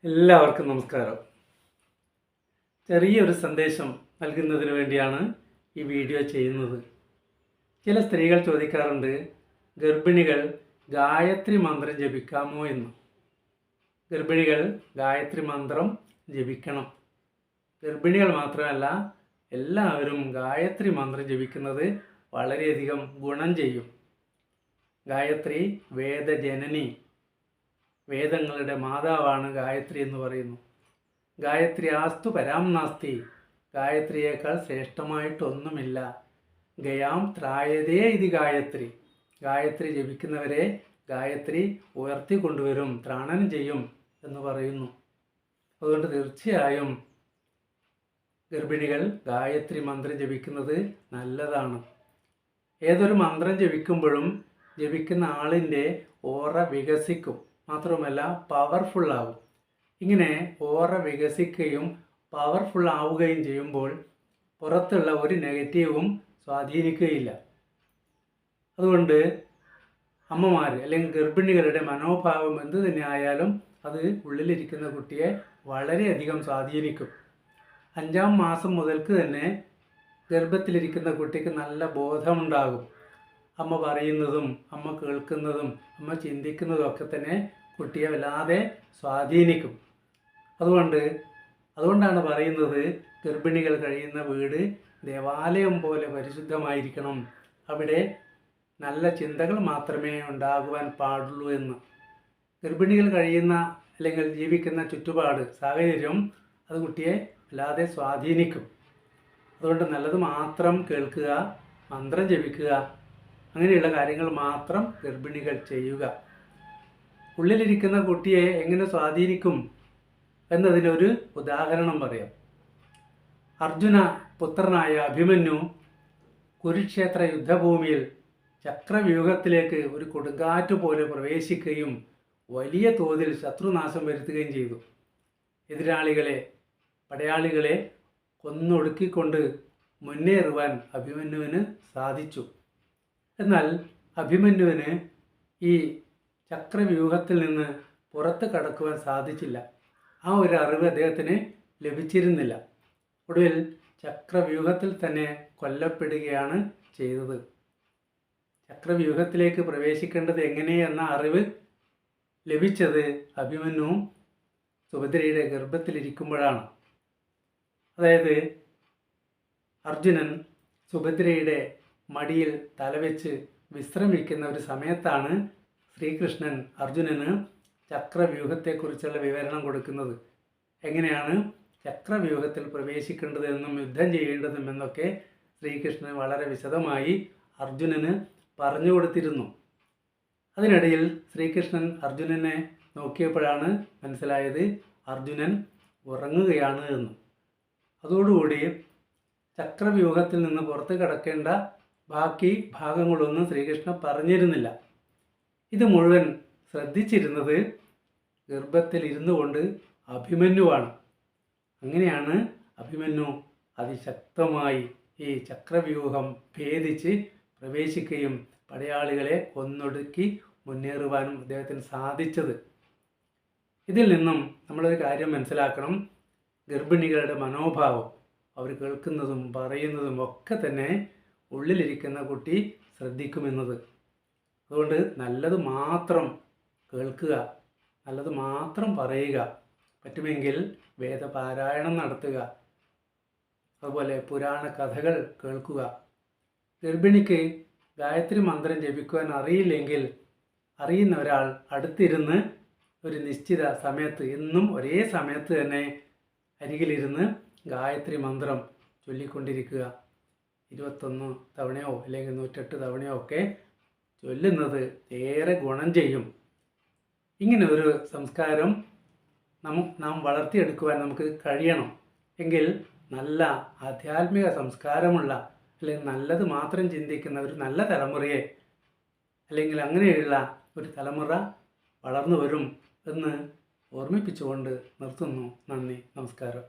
എല്ലാവർക്കും നമസ്കാരം. ചെറിയൊരു സന്ദേശം നൽകുന്നതിന് വേണ്ടിയാണ് ഈ വീഡിയോ ചെയ്യുന്നത്. ചില സ്ത്രീകൾ ചോദിക്കാറുണ്ട്, ഗർഭിണികൾ ഗായത്രി മന്ത്രം ജപിക്കാമോ എന്ന്. ഗർഭിണികൾ ഗായത്രി മന്ത്രം ജപിക്കണം. ഗർഭിണികൾ മാത്രമല്ല, എല്ലാവരും ഗായത്രി മന്ത്രം ജപിക്കുന്നത് വളരെയധികം ഗുണം ചെയ്യും. ഗായത്രി വേദജനനി, വേദങ്ങളുടെ മാതാവാണ് ഗായത്രി എന്ന് പറയുന്നു. ഗായത്രി ആസ്തു പരാം നാസ്തി, ഗായത്രിയേക്കാൾ ശ്രേഷ്ഠമായിട്ടൊന്നുമില്ല. ഗയാം ത്രായതേ ഇതി ഗായത്രി, ഗായത്രി ജപിക്കുന്നവരെ ഗായത്രി ഉയർത്തിക്കൊണ്ടുവരും, ത്രാണനം ചെയ്യും എന്ന് പറയുന്നു. അതുകൊണ്ട് തീർച്ചയായും ഗർഭിണികൾ ഗായത്രി മന്ത്രം ജപിക്കുന്നത് നല്ലതാണ്. ഏതൊരു മന്ത്രം ജപിക്കുമ്പോഴും ജപിക്കുന്ന ആളിൻ്റെ ഓറ വികസിക്കും, മാത്രമല്ല പവർഫുള്ളാവും. ഇങ്ങനെ ഓറ വികസിക്കുകയും പവർഫുൾ ആവുകയും ചെയ്യുമ്പോൾ പുറത്തുള്ള ഒരു നെഗറ്റീവും സ്വാധീനിക്കുകയില്ല. അതുകൊണ്ട് അമ്മമാർ അല്ലെങ്കിൽ ഗർഭിണികളുടെ മനോഭാവം എന്തു തന്നെ ആയാലും അത് ഉള്ളിലിരിക്കുന്ന കുട്ടിയെ വളരെയധികം സ്വാധീനിക്കും. 5-ാം മാസം മുതൽക്ക് തന്നെ ഗർഭത്തിലിരിക്കുന്ന കുട്ടിക്ക് നല്ല ബോധമുണ്ടാകും. അമ്മ പറയുന്നതും അമ്മ കേൾക്കുന്നതും അമ്മ ചിന്തിക്കുന്നതും ഒക്കെ തന്നെ കുട്ടിയെ വല്ലാതെ സ്വാധീനിക്കും. അതുകൊണ്ടാണ് പറയുന്നത്, ഗർഭിണികൾ കഴിയുന്ന വീട് ദേവാലയം പോലെ പരിശുദ്ധമായിരിക്കണം, അവിടെ നല്ല ചിന്തകൾ മാത്രമേ ഉണ്ടാകുവാൻ പാടുള്ളൂ എന്ന്. ഗർഭിണികൾ കഴിയുന്ന അല്ലെങ്കിൽ ജീവിക്കുന്ന ചുറ്റുപാട് സാഹചര്യം അത് കുട്ടിയെ വല്ലാതെ സ്വാധീനിക്കും. അതുകൊണ്ട് നല്ലത് മാത്രം കേൾക്കുക, മന്ത്രം ജപിക്കുക, അങ്ങനെയുള്ള കാര്യങ്ങൾ മാത്രം ഗർഭിണികൾ ചെയ്യുക. ഉള്ളിലിരിക്കുന്ന കുട്ടിയെ എങ്ങനെ സ്വാധീനിക്കും എന്നതിനൊരു ഉദാഹരണം പറയാം. അർജുന പുത്രനായ അഭിമന്യു കുരുക്ഷേത്ര യുദ്ധഭൂമിയിൽ ചക്രവ്യൂഹത്തിലേക്ക് ഒരു കൊടുങ്കാറ്റ് പോലെ പ്രവേശിക്കുകയും വലിയ തോതിൽ ശത്രുനാശം വരുത്തുകയും ചെയ്തു. പടയാളികളെ കൊന്നൊടുക്കിക്കൊണ്ട് മുന്നേറുവാൻ അഭിമന്യുവിന് സാധിച്ചു. എന്നാൽ അഭിമന്യുവിന് ഈ ചക്രവ്യൂഹത്തിൽ നിന്ന് പുറത്ത് കടക്കുവാൻ സാധിച്ചില്ല. ആ ഒരു അറിവ് അദ്ദേഹത്തിന് ലഭിച്ചിരുന്നില്ല. ഒടുവിൽ ചക്രവ്യൂഹത്തിൽ തന്നെ കൊല്ലപ്പെടുകയാണ് ചെയ്തത്. ചക്രവ്യൂഹത്തിലേക്ക് പ്രവേശിക്കേണ്ടത് എങ്ങനെയെന്ന അറിവ് ലഭിച്ചത് അഭിമന്യു സുഭദ്രയുടെ ഗർഭത്തിലിരിക്കുമ്പോഴാണ്. അതായത് അർജുനൻ സുഭദ്രയുടെ മടിയിൽ തലവെച്ച് വിശ്രമിക്കുന്ന ഒരു സമയത്താണ് ശ്രീകൃഷ്ണൻ അർജുനന് ചക്രവ്യൂഹത്തെക്കുറിച്ചുള്ള വിവരണം കൊടുക്കുന്നത്. എങ്ങനെയാണ് ചക്രവ്യൂഹത്തിൽ പ്രവേശിക്കേണ്ടതെന്നും യുദ്ധം ചെയ്യേണ്ടതും എന്നൊക്കെ ശ്രീകൃഷ്ണൻ വളരെ വിശദമായി അർജുനന് പറഞ്ഞു കൊടുത്തിരുന്നു. അതിനിടയിൽ ശ്രീകൃഷ്ണൻ അർജുനനെ നോക്കിയപ്പോഴാണ് മനസ്സിലായത് അർജുനൻ ഉറങ്ങുകയാണ് എന്ന്. അതോടുകൂടി ചക്രവ്യൂഹത്തിൽ നിന്ന് പുറത്ത് കടക്കേണ്ട ബാക്കി ഭാഗങ്ങളൊന്നും ശ്രീകൃഷ്ണൻ പറഞ്ഞിരുന്നില്ല. ഇത് മുഴുവൻ ശ്രദ്ധിച്ചിരുന്നത് ഗർഭത്തിലിരുന്നു കൊണ്ട് അഭിമന്യുവാണ്. അങ്ങനെയാണ് അഭിമന്യു അതിശക്തമായി ഈ ചക്രവ്യൂഹം ഭേദിച്ച് പ്രവേശിക്കുകയും പടയാളികളെ കൊന്നൊടുക്കി മുന്നേറുവാനും അദ്ദേഹത്തിന് സാധിച്ചത്. ഇതിൽ നിന്നും നമ്മളൊരു കാര്യം മനസ്സിലാക്കണം, ഗർഭിണികളുടെ മനോഭാവം, അവർ കേൾക്കുന്നതും പറയുന്നതും ഒക്കെ തന്നെ ഉള്ളിലിരിക്കുന്ന കുട്ടി ശ്രദ്ധിക്കുമെന്നത്. അതുകൊണ്ട് നല്ലത് മാത്രം കേൾക്കുക, നല്ലത് മാത്രം പറയുക, പറ്റുമെങ്കിൽ വേദപാരായണം നടത്തുക, അതുപോലെ പുരാണ കഥകൾ കേൾക്കുക. ഗർഭിണിക്ക് ഗായത്രി മന്ത്രം ജപിക്കുവാൻ അറിയില്ലെങ്കിൽ അറിയുന്ന ഒരാൾ അടുത്തിരുന്ന് ഒരു നിശ്ചിത സമയത്ത്, എന്നും ഒരേ സമയത്ത് തന്നെ അരികിലിരുന്ന് ഗായത്രി മന്ത്രം ചൊല്ലിക്കൊണ്ടിരിക്കുക. 21 തവണയോ അല്ലെങ്കിൽ 108 തവണയോ ഒക്കെ ചൊല്ലുന്നത് ഏറെ ഗുണം ചെയ്യും. ഇങ്ങനെ ഒരു സംസ്കാരം നാം വളർത്തിയെടുക്കുവാൻ നമുക്ക് കഴിയണം. എങ്കിൽ നല്ല ആധ്യാത്മിക സംസ്കാരമുള്ള അല്ലെങ്കിൽ നല്ലത് മാത്രം ചിന്തിക്കുന്ന ഒരു നല്ല തലമുറയെ അല്ലെങ്കിൽ അങ്ങനെയുള്ള ഒരു തലമുറ വളർന്നു വരും എന്ന് ഓർമ്മിപ്പിച്ചുകൊണ്ട് നിർത്തുന്നു. നന്ദി, നമസ്കാരം.